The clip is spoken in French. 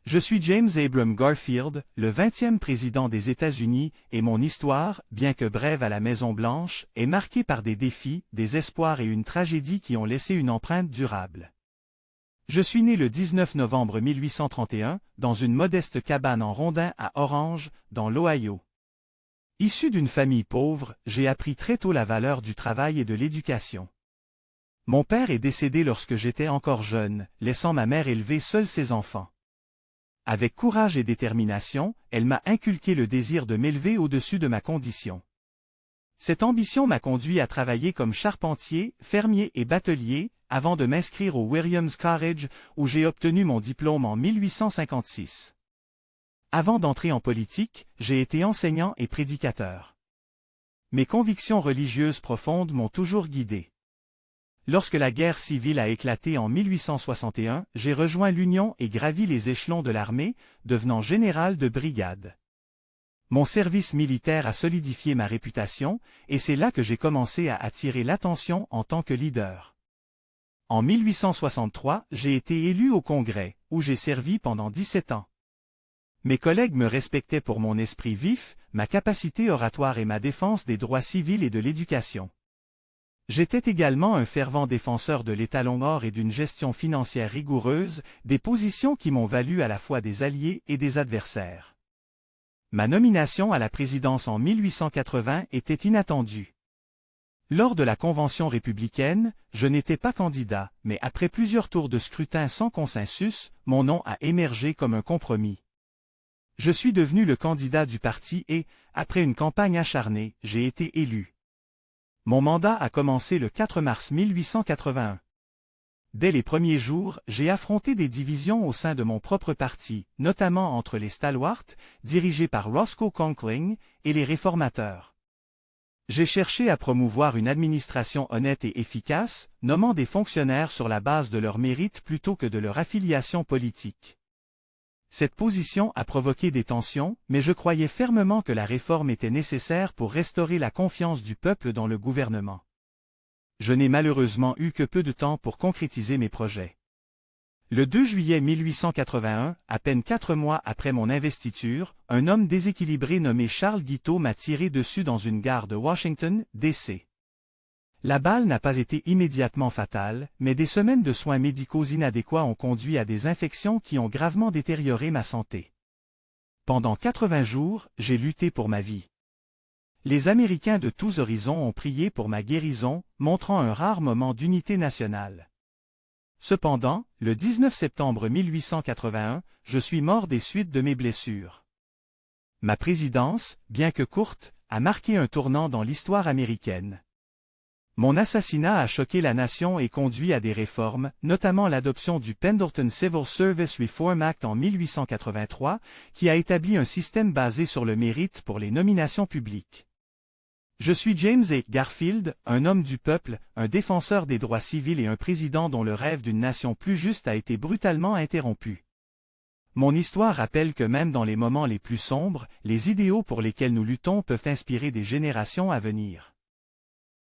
Je suis James Abram Garfield, le 20e président des États-Unis, et mon histoire, bien que brève à la Maison-Blanche, est marquée par des défis, des espoirs et une tragédie qui ont laissé une empreinte durable. Je suis né le 19 novembre 1831, dans une modeste cabane en rondins à Orange, dans l'Ohio. Issu d'une famille pauvre, j'ai appris très tôt la valeur du travail et de l'éducation. Mon père est décédé lorsque j'étais encore jeune, laissant ma mère élever seule ses enfants. Avec courage et détermination, elle m'a inculqué le désir de m'élever au-dessus de ma condition. Cette ambition m'a conduit à travailler comme charpentier, fermier et batelier, avant de m'inscrire au Williams College, où j'ai obtenu mon diplôme en 1856. Avant d'entrer en politique, j'ai été enseignant et prédicateur. Mes convictions religieuses profondes m'ont toujours guidé. Lorsque la guerre civile a éclaté en 1861, j'ai rejoint l'Union et gravi les échelons de l'armée, devenant général de brigade. Mon service militaire a solidifié ma réputation, et c'est là que j'ai commencé à attirer l'attention en tant que leader. En 1863, j'ai été élu au Congrès, où j'ai servi pendant 17 ans. Mes collègues me respectaient pour mon esprit vif, ma capacité oratoire et ma défense des droits civils et de l'éducation. J'étais également un fervent défenseur de l'étalon or et d'une gestion financière rigoureuse, des positions qui m'ont valu à la fois des alliés et des adversaires. Ma nomination à la présidence en 1880 était inattendue. Lors de la Convention républicaine, je n'étais pas candidat, mais après plusieurs tours de scrutin sans consensus, mon nom a émergé comme un compromis. Je suis devenu le candidat du parti et, après une campagne acharnée, j'ai été élu. Mon mandat a commencé le 4 mars 1881. Dès les premiers jours, j'ai affronté des divisions au sein de mon propre parti, notamment entre les Stalwarts, dirigés par Roscoe Conkling, et les réformateurs. J'ai cherché à promouvoir une administration honnête et efficace, nommant des fonctionnaires sur la base de leur mérite plutôt que de leur affiliation politique. Cette position a provoqué des tensions, mais je croyais fermement que la réforme était nécessaire pour restaurer la confiance du peuple dans le gouvernement. Je n'ai malheureusement eu que peu de temps pour concrétiser mes projets. Le 2 juillet 1881, à peine 4 mois après mon investiture, un homme déséquilibré nommé Charles Guiteau m'a tiré dessus dans une gare de Washington, D.C. La balle n'a pas été immédiatement fatale, mais des semaines de soins médicaux inadéquats ont conduit à des infections qui ont gravement détérioré ma santé. Pendant 80 jours, j'ai lutté pour ma vie. Les Américains de tous horizons ont prié pour ma guérison, montrant un rare moment d'unité nationale. Cependant, le 19 septembre 1881, je suis mort des suites de mes blessures. Ma présidence, bien que courte, a marqué un tournant dans l'histoire américaine. Mon assassinat a choqué la nation et conduit à des réformes, notamment l'adoption du Pendleton Civil Service Reform Act en 1883, qui a établi un système basé sur le mérite pour les nominations publiques. Je suis James A. Garfield, un homme du peuple, un défenseur des droits civils et un président dont le rêve d'une nation plus juste a été brutalement interrompu. Mon histoire rappelle que même dans les moments les plus sombres, les idéaux pour lesquels nous luttons peuvent inspirer des générations à venir.